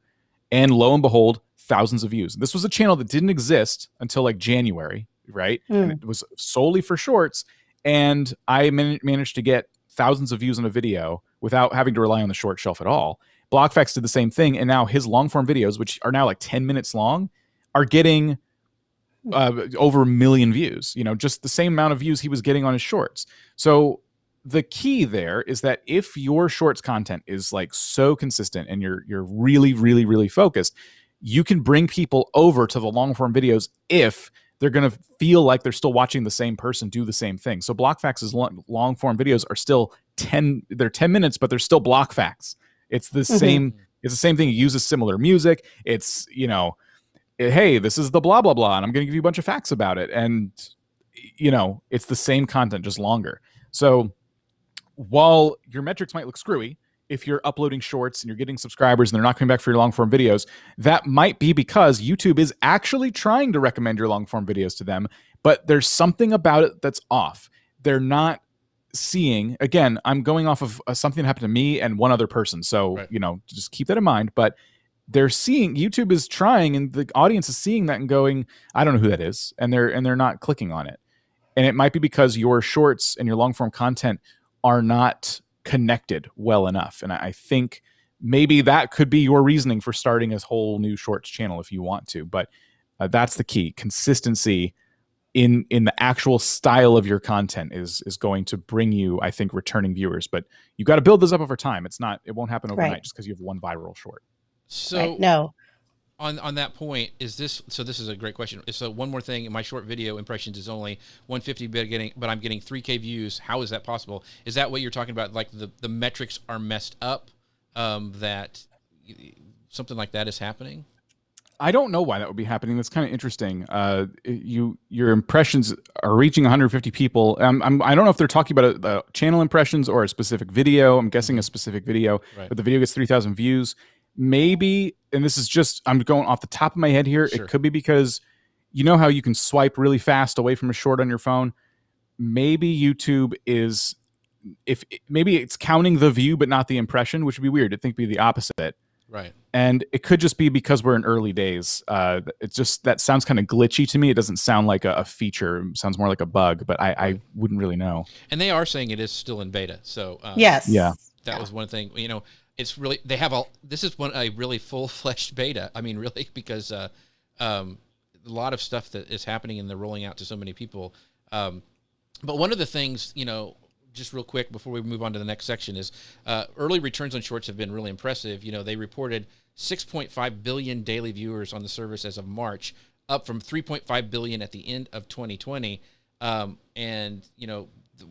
Speaker 3: and lo and behold, thousands of views. This was a channel that didn't exist until like January, right? And it was solely for shorts. And I managed to get thousands of views on a video without having to rely on the short shelf at all. BlockFax did the same thing. And now his long form videos, which are now like 10 minutes long, are getting over 1 million views, you know, just the same amount of views he was getting on his shorts. So the key there is that if your shorts content is like so consistent and you're really, really, really focused, you can bring people over to the long form videos if they're going to feel like they're still watching the same person do the same thing. So BlockFax's long form videos are still 10 minutes, but they're still BlockFax. It's the same. It's the same thing. It uses similar music. It's, you know, hey, this is the blah, blah, blah, and I'm going to give you a bunch of facts about it. And, you know, it's the same content, just longer. So while your metrics might look screwy, if you're uploading shorts and you're getting subscribers and they're not coming back for your long form videos, that might be because YouTube is actually trying to recommend your long form videos to them, but there's something about it that's off. They're not seeing, again, I'm going off of something that happened to me and one other person. So, right, you know, just keep that in mind. But they're seeing, YouTube is trying and the audience is seeing that and going, I don't know who that is. And they're not clicking on it. And it might be because your shorts and your long form content are not connected well enough. And I think maybe that could be your reasoning for starting a whole new shorts channel if you want to. But that's the key. Consistency in the actual style of your content is going to bring you, I think, returning viewers. But you got to build this up over time. It won't happen overnight just because you have one viral short.
Speaker 1: So
Speaker 2: no.
Speaker 1: On that point, this is a great question. So one more thing, my short video impressions is only 150, but I'm getting 3K views. How is that possible? Is that what you're talking about? Like the metrics are messed up, that something like that is happening?
Speaker 3: I don't know why that would be happening. That's kind of interesting. Your impressions are reaching 150 people. I don't know if they're talking about the channel impressions or a specific video. I'm guessing a specific video, but the video gets 3,000 views. Maybe, and this is just, I'm going off the top of my head here. Sure. It could be because you know how you can swipe really fast away from a short on your phone. Maybe YouTube is, maybe it's counting the view, but not the impression, which would be weird. I think it'd be the opposite.
Speaker 1: Right.
Speaker 3: And it could just be because we're in early days. It's just, that sounds kind of glitchy to me. It doesn't sound like a feature. It sounds more like a bug, but I wouldn't really know.
Speaker 1: And they are saying it is still in beta. So
Speaker 2: yes.
Speaker 3: Yeah.
Speaker 1: That was one thing, you know, it's really, this is a really full-fledged beta. I mean, really, because a lot of stuff that is happening and they're rolling out to so many people. But one of the things, you know, just real quick before we move on to the next section is early returns on shorts have been really impressive. You know, they reported 6.5 billion daily viewers on the service as of March, up from 3.5 billion at the end of 2020. And, you know,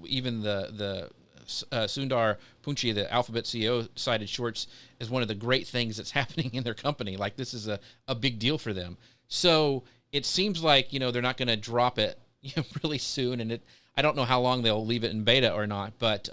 Speaker 1: even the Sundar Pichai, the Alphabet CEO, cited shorts as one of the great things that's happening in their company. Like, this is a big deal for them. So it seems like, you know, they're not going to drop it, you know, really soon. And I don't know how long they'll leave it in beta or not, but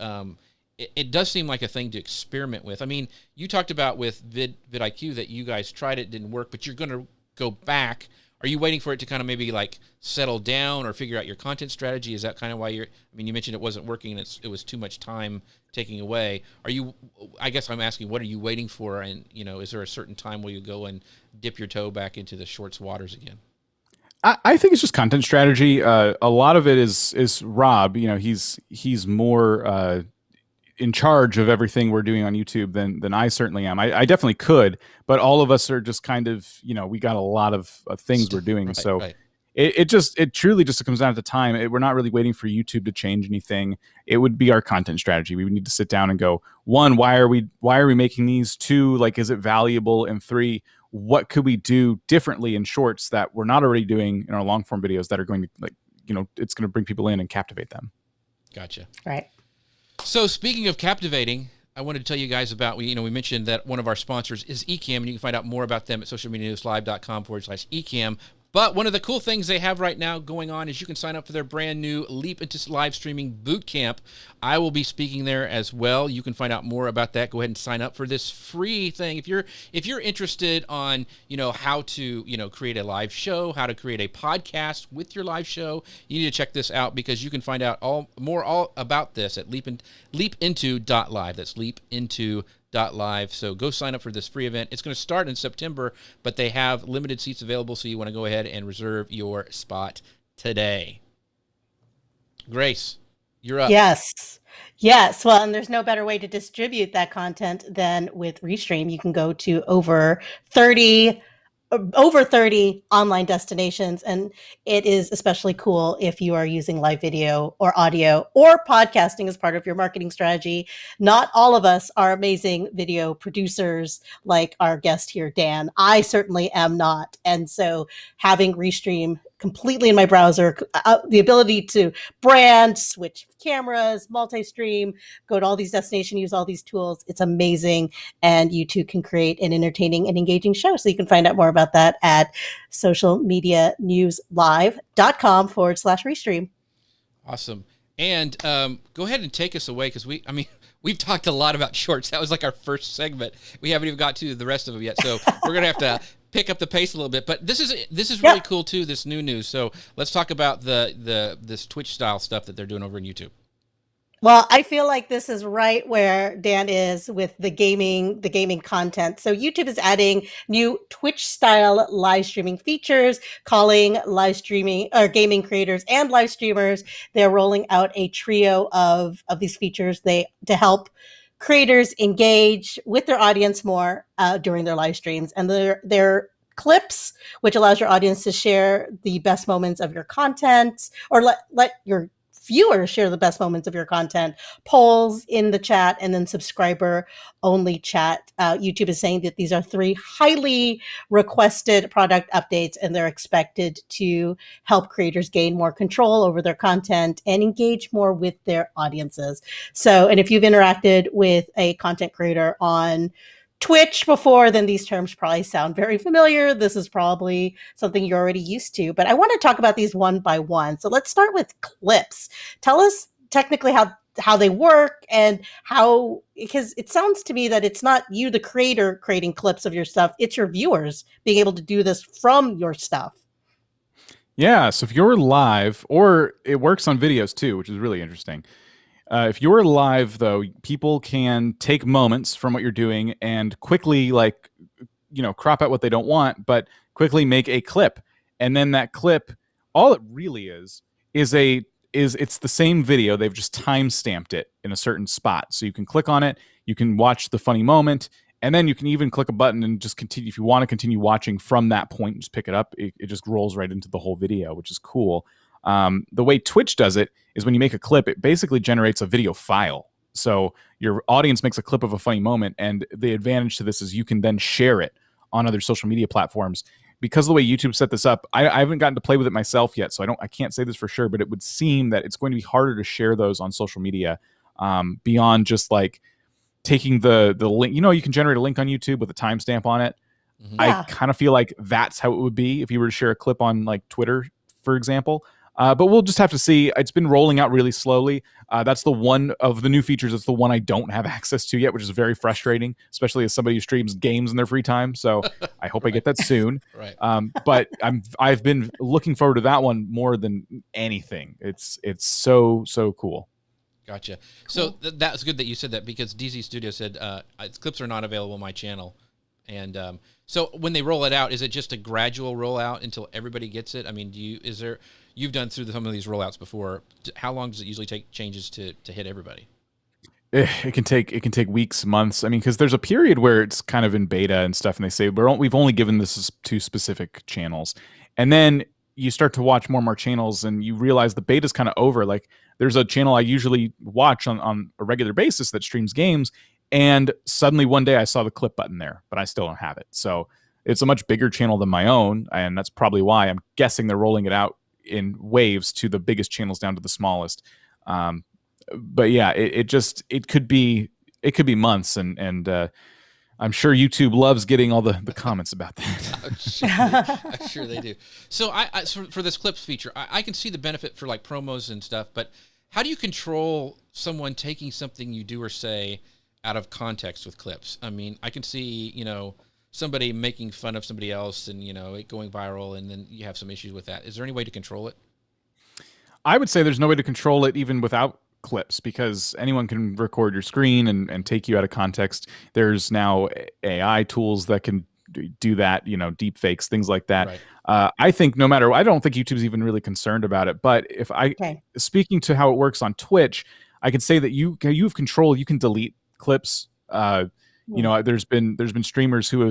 Speaker 1: it does seem like a thing to experiment with. I mean, you talked about with vidIQ that you guys tried it, didn't work, but you're going to go back. Are you waiting for it to kind of maybe like settle down or figure out your content strategy? Is that kind of why I mean, you mentioned it wasn't working and it was too much time taking away. I guess I'm asking, what are you waiting for? And, you know, is there a certain time where you go and dip your toe back into the shorts waters again?
Speaker 3: I think it's just content strategy. A lot of it is Rob. You know, he's more in charge of everything we're doing on YouTube than I certainly am. I definitely could, but all of us are just kind of, you know, we got a lot of things we're doing.
Speaker 1: Right,
Speaker 3: so
Speaker 1: right.
Speaker 3: it truly just comes down to time. We're not really waiting for YouTube to change anything. It would be our content strategy. We would need to sit down and go, one, why are we making these? Two, like, is it valuable? And three, what could we do differently in shorts that we're not already doing in our long form videos that are going to, like, you know, it's going to bring people in and captivate them.
Speaker 1: Gotcha.
Speaker 2: Right.
Speaker 1: So speaking of captivating, I wanted to tell you guys about, we mentioned that one of our sponsors is Ecamm, and you can find out more about them at socialmedianewslive.com/Ecamm. But one of the cool things they have right now going on is you can sign up for their brand new Leap into Live Streaming Bootcamp. I will be speaking there as well. You can find out more about that. Go ahead and sign up for this free thing. If you're interested on, you know, how to, you know, create a live show, how to create a podcast with your live show, you need to check this out because you can find out all about this at leapinto.live. That's leapinto.live. So go sign up for this free event. It's going to start in September, but they have limited seats available, so you want to go ahead and reserve your spot today. Grace, you're up.
Speaker 2: Yes. Well, and there's no better way to distribute that content than with Restream. You can go to over 30 online destinations, and it is especially cool if you are using live video or audio or podcasting as part of your marketing strategy. Not all of us are amazing video producers like our guest here, Dan. I certainly am not. And so having Restream completely in my browser, the ability to brand, switch cameras, multi-stream, go to all these destinations, use all these tools. It's amazing. And you too can create an entertaining and engaging show. So you can find out more about that at socialmedianewslive.com/Restream.
Speaker 1: Awesome. And go ahead and take us away because we've talked a lot about shorts. That was like our first segment. We haven't even got to the rest of them yet. So we're going to have to pick up the pace a little bit. But this is really cool too, this new news. So let's talk about this Twitch style stuff that they're doing over in YouTube.
Speaker 2: Well, I feel like this is right where Dan is with the gaming content. So YouTube is adding new Twitch style live streaming features, calling live streaming or gaming creators and live streamers. They're rolling out a trio of these features to help creators engage with their audience more during their live streams. And they're clips, which allows your audience to share the best moments of your content, or let your viewers share the best moments of your content, polls in the chat, and then subscriber only chat. YouTube is saying that these are 3 highly requested product updates, and they're expected to help creators gain more control over their content and engage more with their audiences. So, and if you've interacted with a content creator on Twitch before, then these terms probably sound very familiar. This is probably something you're already used to, but I want to talk about these one by one. So let's start with clips. Tell us technically how they work and how, because it sounds to me that it's not you, the creator, creating clips of your stuff. It's your viewers being able to do this from your stuff.
Speaker 3: Yeah. So if you're live, or it works on videos too, which is really interesting. If you're live, though, people can take moments from what you're doing and quickly, like, you know, crop out what they don't want, but quickly make a clip. And then that clip, all it really is it's the same video. They've just time stamped it in a certain spot. So you can click on it, you can watch the funny moment, and then you can even click a button and just continue. If you want to continue watching from that point, just pick it up. It just rolls right into the whole video, which is cool. The way Twitch does it is when you make a clip, it basically generates a video file. So your audience makes a clip of a funny moment, and the advantage to this is you can then share it on other social media platforms. Because of the way YouTube set this up, I haven't gotten to play with it myself yet, so I can't say this for sure, but it would seem that it's going to be harder to share those on social media beyond just like taking the link. You can generate a link on YouTube with a timestamp on it.
Speaker 1: Mhm.
Speaker 3: I kind of feel like that's how it would be if you were to share a clip on like Twitter, for example. But we'll just have to see. It's been rolling out really slowly. That's the one of the new features. It's the one I don't have access to yet, which is very frustrating, especially as somebody who streams games in their free time. So I hope I get that soon.
Speaker 1: Right.
Speaker 3: But I've been looking forward to that one more than anything. It's so cool.
Speaker 1: Gotcha. So that's good that you said that, because DZ Studio said its clips are not available on my channel. And so when they roll it out, is it just a gradual rollout until everybody gets it? I mean, you've done through some of these rollouts before. How long does it usually take changes to hit everybody?
Speaker 3: It can take weeks, months. I mean, because there's a period where it's kind of in beta and stuff, and they say we've only given this to specific channels, and then you start to watch more and more channels, and you realize the beta's kind of over. Like there's a channel I usually watch on a regular basis that streams games, and suddenly one day I saw the clip button there, but I still don't have it. So it's a much bigger channel than my own, and that's probably why I'm guessing they're rolling it out in waves to the biggest channels down to the smallest. But yeah, it could be months, and I'm sure YouTube loves getting all the comments about that.
Speaker 1: I'm sure they do. So so for this clips feature, I can see the benefit for like promos and stuff, but how do you control someone taking something you do or say out of context with clips? I mean, I can see, somebody making fun of somebody else and, it going viral, and then you have some issues with that. Is there any way to control it?
Speaker 3: I would say there's no way to control it even without clips, because anyone can record your screen and take you out of context. There's now AI tools that can do that, deep fakes, things like that. Right. I think I don't think YouTube's even really concerned about it. But speaking to how it works on Twitch, I can say that you have control. You can delete clips. There's been streamers who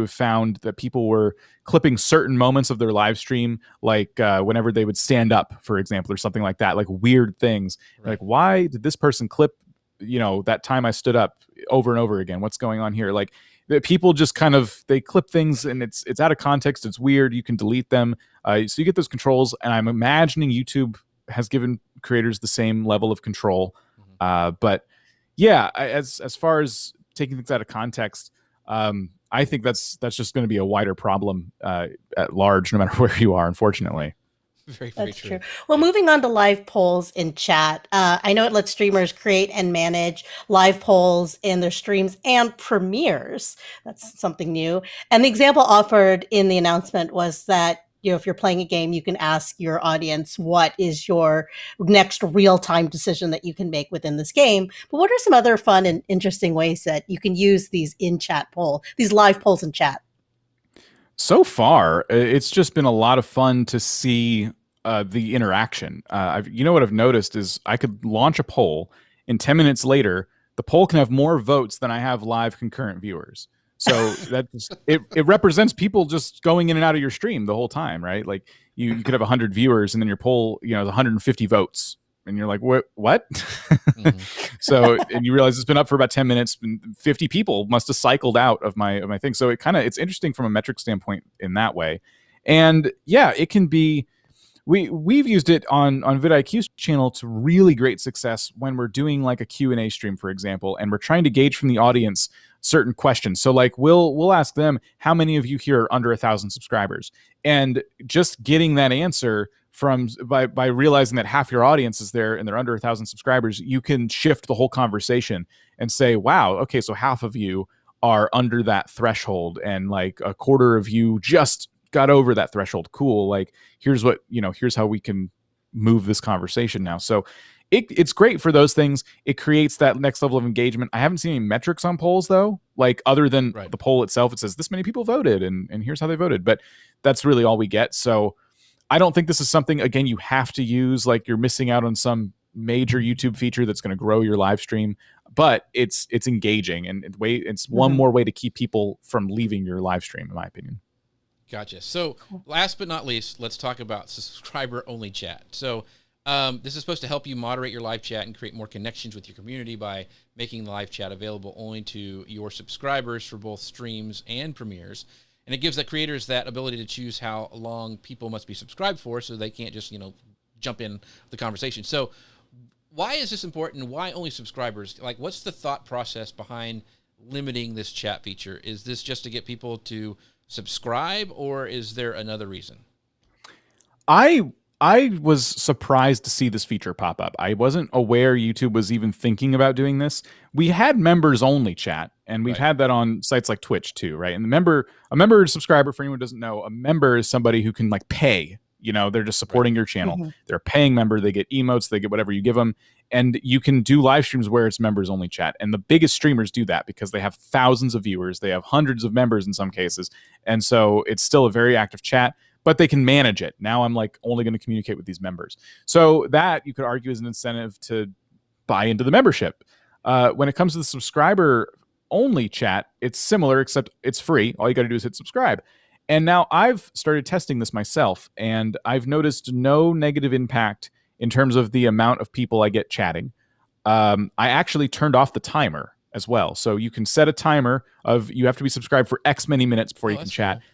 Speaker 3: have found that people were clipping certain moments of their live stream, like whenever they would stand up, for example, or something like that, like weird things. Right. Like, why did this person clip, that time I stood up over and over again? What's going on here? Like, the people just they clip things and it's out of context. It's weird. You can delete them. So you get those controls, and I'm imagining YouTube has given creators the same level of control. Mm-hmm. But yeah, as far as taking things out of context, I think that's just going to be a wider problem at large, no matter where you are, unfortunately.
Speaker 1: Very
Speaker 2: That's
Speaker 1: true.
Speaker 2: Well, moving on to live polls in chat. I know it lets streamers create and manage live polls in their streams and premieres. That's something new. And the example offered in the announcement was that, if you're playing a game, you can ask your audience what is your next real-time decision that you can make within this game. But what are some other fun and interesting ways that you can use these these live polls in chat?
Speaker 3: So far, it's just been a lot of fun to see the interaction. What I've noticed is I could launch a poll, and 10 minutes later, the poll can have more votes than I have live concurrent viewers. So it represents people just going in and out of your stream the whole time, right? Like you could have 100 viewers, and then your poll, is 150 votes, and you're like, what? Mm-hmm. So, and you realize it's been up for about 10 minutes, and 50 people must have cycled out of my thing. So it's interesting from a metric standpoint in that way. And yeah, it can be. We've used it on vidIQ's channel to really great success when we're doing like a Q&A stream, for example, and we're trying to gauge from the audience certain questions. So like we'll ask them, how many of you here are under 1,000 subscribers? And just getting that answer by realizing that half your audience is there and they're under 1,000 subscribers, you can shift the whole conversation and say, wow, okay, so half of you are under that threshold, and like a quarter of you just got over that threshold. Cool. Like, here's how we can move this conversation now. So it's great for those things. It creates that next level of engagement. I haven't seen any metrics on polls though, like other than the poll itself. It says this many people voted and here's how they voted, but that's really all we get. So I don't think this is something, again, you have to use, like you're missing out on some major YouTube feature that's going to grow your live stream, but it's engaging, and it's one more way to keep people from leaving your live stream, in my opinion.
Speaker 1: Gotcha. So last but not least, let's talk about subscriber-only chat. So this is supposed to help you moderate your live chat and create more connections with your community by making the live chat available only to your subscribers for both streams and premieres. And it gives the creators that ability to choose how long people must be subscribed for, so they can't just, jump in the conversation. So why is this important? Why only subscribers? Like, what's the thought process behind limiting this chat feature? Is this just to get people to subscribe, or is there another reason?
Speaker 3: I was surprised to see this feature pop up. I wasn't aware YouTube was even thinking about doing this. We had members only chat, and we've had that on sites like Twitch too, right? And a member subscriber, for anyone who doesn't know, a member is somebody who can like pay. They're just supporting your channel. Mm-hmm. They're a paying member. They get emotes. They get whatever you give them. And you can do live streams where it's members only chat. And the biggest streamers do that because they have thousands of viewers. They have hundreds of members in some cases. And so it's still a very active chat, but they can manage it. Now I'm like only going to communicate with these members. So that you could argue is an incentive to buy into the membership. When it comes to the subscriber only chat, it's similar, except it's free. All you got to do is hit subscribe. And now I've started testing this myself, and I've noticed no negative impact in terms of the amount of people I get chatting. I actually turned off the timer as well. So you can set a timer of you have to be subscribed for X many minutes before you can chat. Cool.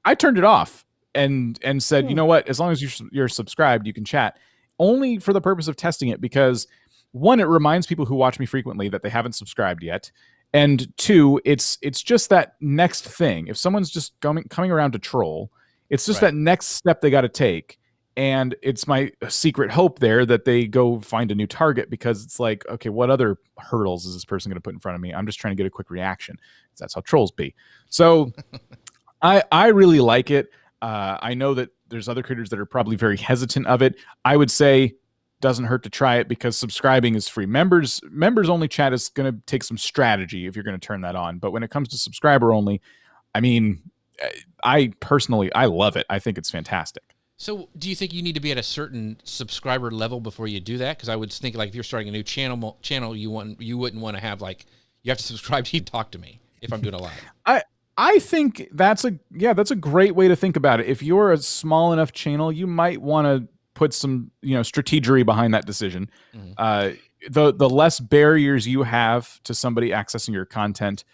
Speaker 3: I turned it off and said, you know what, as long as you're subscribed, you can chat. Only for the purpose of testing it, because one, it reminds people who watch me frequently that they haven't subscribed yet. And two, it's just that next thing. If someone's just coming around to troll, it's just that next step they got to take. And it's my secret hope there that they go find a new target, because it's like, okay, what other hurdles is this person going to put in front of me? I'm just trying to get a quick reaction. That's how trolls be. So I really like it. I know that there's other creators that are probably very hesitant of it. I would say doesn't hurt to try it, because subscribing is free. Members only chat is going to take some strategy if you're going to turn that on. But when it comes to subscriber only, I mean, I personally love it. I think it's fantastic.
Speaker 1: So do you think you need to be at a certain subscriber level before you do that? Because I would think, like, if you're starting a new channel, you wouldn't want to have, like, you have to subscribe to talk to me if I'm doing a live.
Speaker 3: I think that's a great way to think about it. If you're a small enough channel, you might want to put some strategery behind that decision. Mm-hmm. The less barriers you have to somebody accessing your content,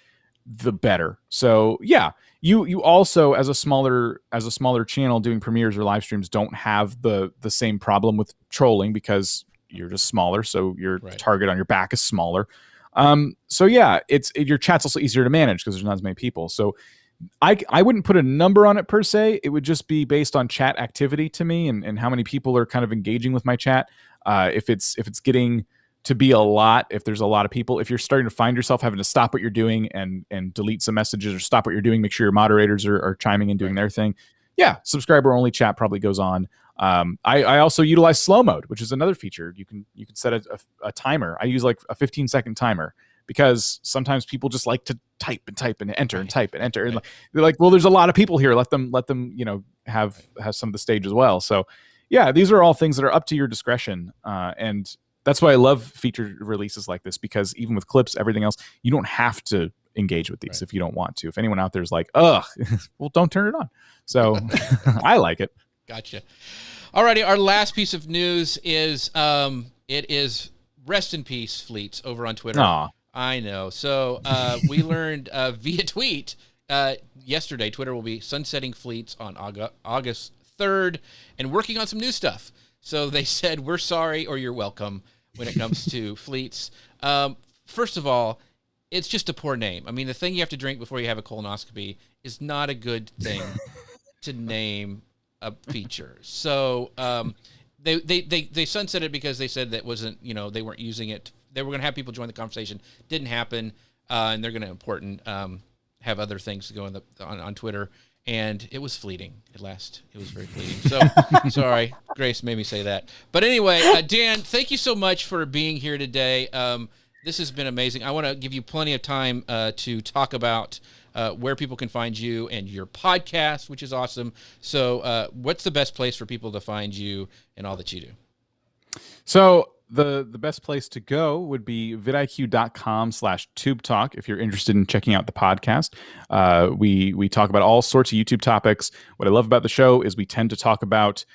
Speaker 3: the better. So yeah, you also, as a smaller channel doing premieres or live streams, don't have the same problem with trolling, because you're just smaller, so your target on your back is smaller. So yeah, your chat's also easier to manage because there's not as many people. So I wouldn't put a number on it per se. It would just be based on chat activity to me, and how many people are kind of engaging with my chat. If it's getting to be a lot, if there's a lot of people, if you're starting to find yourself having to stop what you're doing and delete some messages, or stop what you're doing, make sure your moderators are chiming in, doing their thing. Yeah, subscriber only chat probably goes on. I also utilize slow mode, which is another feature. You can set a timer. I use like a 15-second timer, because sometimes people just like to type and enter and type and enter. And they're like, well, there's a lot of people here. Let them have some of the stage as well. So yeah, these are all things that are up to your discretion. And that's why I love feature releases like this, because even with clips, everything else, you don't have to engage with these if you don't want to. If anyone out there is like, ugh, well, don't turn it on. So I like it.
Speaker 1: Gotcha. Alrighty, our last piece of news is it is rest in peace, Fleets, over on Twitter.
Speaker 3: Aww.
Speaker 1: I know. So we learned via tweet yesterday, Twitter will be sunsetting Fleets on August 3rd and working on some new stuff. So they said, we're sorry or you're welcome when it comes to Fleets. First of all, it's just a poor name. I mean, the thing you have to drink before you have a colonoscopy is not a good thing to name a feature. So they sunset it because they said that wasn't, they weren't using it. They were going to have people join the conversation. Didn't happen. And they're going to have other things to go on Twitter. And it was fleeting at last. It was very fleeting. So sorry, Grace made me say that. But anyway, Dan, thank you so much for being here today. This has been amazing. I want to give you plenty of time to talk about where people can find you and your podcast, which is awesome. So what's the best place for people to find you and all that you do?
Speaker 3: So the best place to go would be vidiq.com/tubetalk if you're interested in checking out the podcast. We talk about all sorts of YouTube topics. What I love about the show is we tend to talk about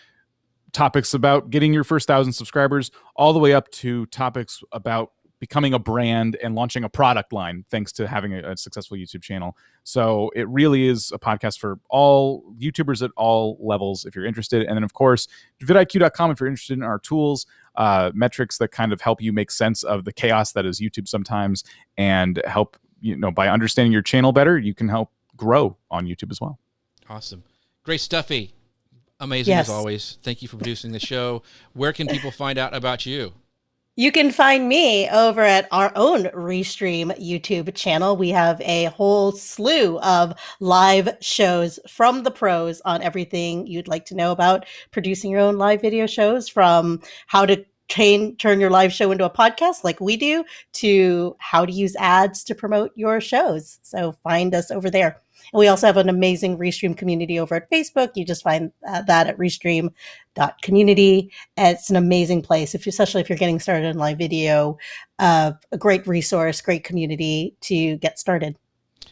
Speaker 3: topics about getting your first 1,000 subscribers, all the way up to topics about becoming a brand and launching a product line, thanks to having a successful YouTube channel. So it really is a podcast for all YouTubers at all levels if you're interested. And then, of course, vidIQ.com if you're interested in our tools, metrics that kind of help you make sense of the chaos that is YouTube sometimes, and help, by understanding your channel better, you can help grow on YouTube as well.
Speaker 1: Awesome. Great stuffy. Amazing as always. Thank you for producing the show. Where can people find out about you?
Speaker 2: You can find me over at our own Restream YouTube channel. We have a whole slew of live shows from the pros on everything you'd like to know about producing your own live video shows, from how to turn your live show into a podcast like we do, to how to use ads to promote your shows. So find us over there. And we also have an amazing Restream community over at Facebook. You just find that at restream.community. It's an amazing place, especially if you're getting started in live video. A great resource, great community to get started.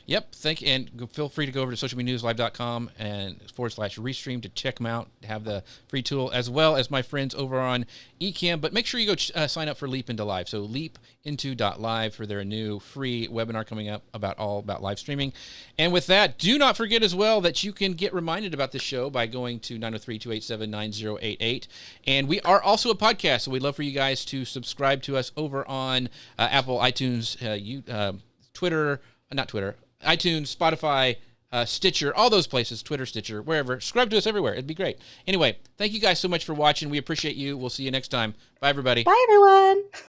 Speaker 1: Yep. Thank you. And feel free to go over to socialmedianewslive.com and /Restream to check them out, have the free tool, as well as my friends over on Ecamm. But make sure you go sign up for Leap Into Live. So leapinto.live for their new free webinar coming up about live streaming. And with that, do not forget as well that you can get reminded about this show by going to 903-287-9088. And we are also a podcast, so we'd love for you guys to subscribe to us over on Apple, iTunes, iTunes, Spotify, Stitcher, all those places, Twitter, Stitcher, wherever. Subscribe to us everywhere. It'd be great. Anyway, thank you guys so much for watching. We appreciate you. We'll see you next time. Bye, everybody.
Speaker 2: Bye, everyone.